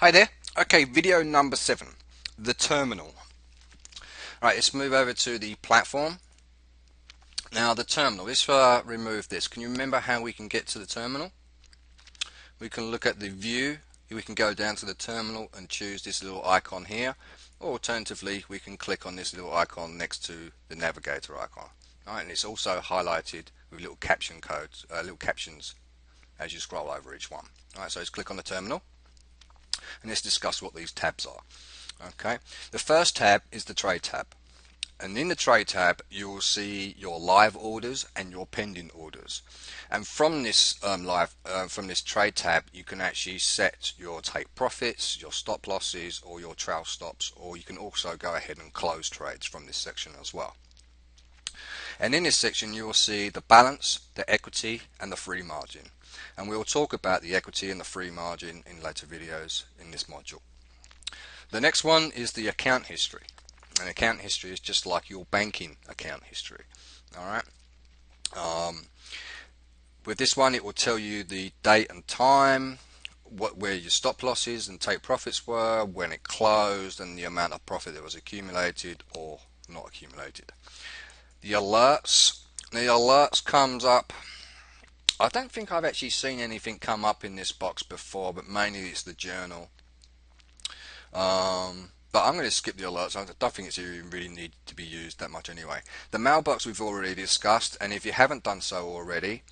Hi there. Okay, video number 7, the terminal. Right, let's move over to the platform. Now the terminal, let's remove this. Can you remember how we can get to the terminal? We can look at the view, we can go down to the terminal and choose this little icon here, or alternatively we can click on this little icon next to the navigator icon. Right, and it's also highlighted with little caption codes, little captions as you scroll over each one. Alright, so let's click on the terminal and let's discuss what these tabs are. Okay, the first tab is the trade tab, and in the trade tab you will see your live orders and your pending orders, and from this from this trade tab you can actually set your take profits, your stop losses, or your trail stops, or you can also go ahead and close trades from this section as well. And in this section you will see the balance, the equity, and the free margin, and we will talk about the equity and the free margin in later videos in this module. The next one is the account history. And account history is just like your banking account history. Alright. With this one it will tell you the date and time, where your stop losses and take profits were, when it closed, and the amount of profit that was accumulated or not accumulated. The alerts. The alerts comes up. I don't think I've actually seen anything come up in this box before, but mainly it's the journal. But I'm going to skip the alerts. I don't think it's even really need to be used that much anyway. The mailbox we've already discussed, and if you haven't done so already,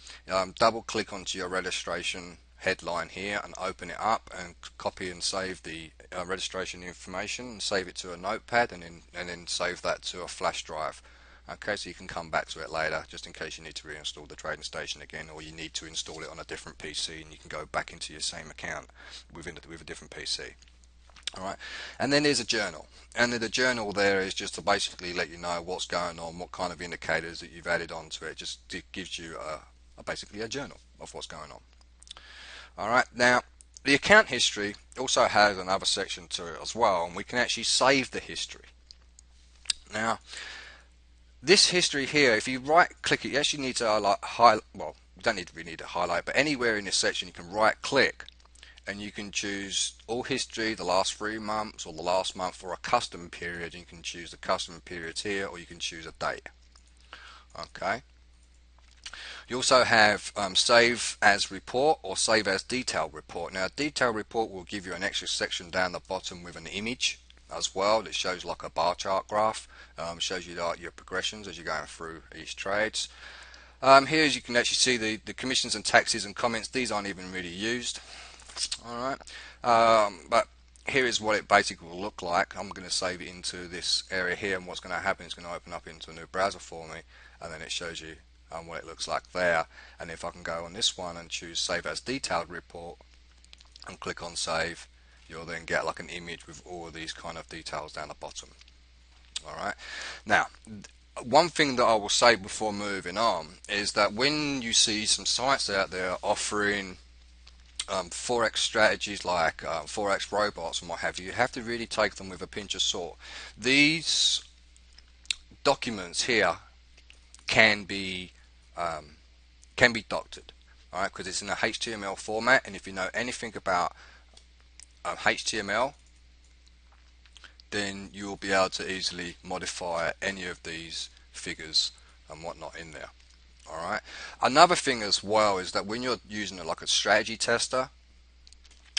double click onto your registration headline here and open it up and copy and save the registration information and save it to a notepad, and then save that to a flash drive. Okay, so you can come back to it later just in case you need to reinstall the trading station again, or you need to install it on a different PC and you can go back into your same account with a different PC. Alright, and then there's a journal, and the journal there is just to basically let you know what's going on, what kind of indicators that you've added onto it. Just gives you basically a journal of what's going on. Alright, now the account history also has another section to it as well, and we can actually save the history. Now this history here, if you right click it, you actually need to highlight, well, you don't really need to highlight, but anywhere in this section you can right click and you can choose all history, the last 3 months or the last month, or a custom period. You can choose the custom periods here, or you can choose a date. Okay. You also have save as report or save as detailed report. Now detailed report will give you an extra section down the bottom with an image as well that shows like a bar chart graph, shows you like your progressions as you're going through each trades. Here as you can actually see the commissions and taxes and comments, these aren't even really used. Alright, but here is what it basically will look like. I'm going to save it into this area here, and what's going to happen is going to open up into a new browser for me, and then it shows you what it looks like there. And if I can go on this one and choose save as detailed report and click on save, you'll then get like an image with all of these kind of details down the bottom. Alright, now one thing that I will say before moving on is that when you see some sites out there offering Forex strategies like Forex robots and what have you, you have to really take them with a pinch of salt. These documents here can be doctored, alright, because it's in a HTML format, and if you know anything about HTML, then you will be able to easily modify any of these figures and whatnot in there. Alright. Another thing as well is that when you're using like a strategy tester,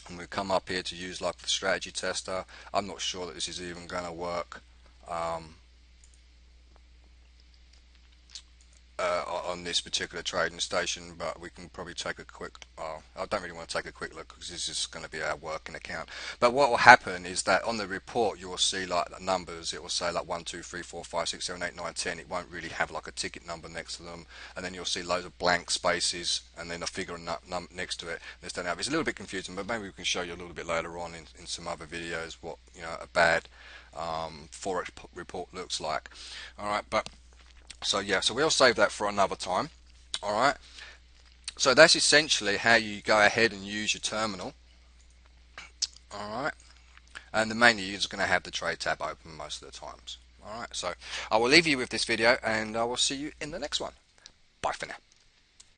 and we come up here to use like the strategy tester, I'm not sure that this is even going to work on this particular trading station, but we can probably take a quick I don't really want to take a quick look because this is going to be our working account. But what will happen is that on the report you will see like the numbers. It will say like 1 2 3 4 5 6 7 8 9 10. It won't really have like a ticket number next to them, and then you'll see loads of blank spaces and then a figure next to it. It's a little bit confusing, but maybe we can show you a little bit later on in some other videos what a bad Forex report looks like. Alright, but so yeah, so we'll save that for another time. Alright, so that's essentially how you go ahead and use your terminal. Alright, and the main user is going to have the trade tab open most of the times. Alright, so I will leave you with this video, and I will see you in the next one. Bye for now.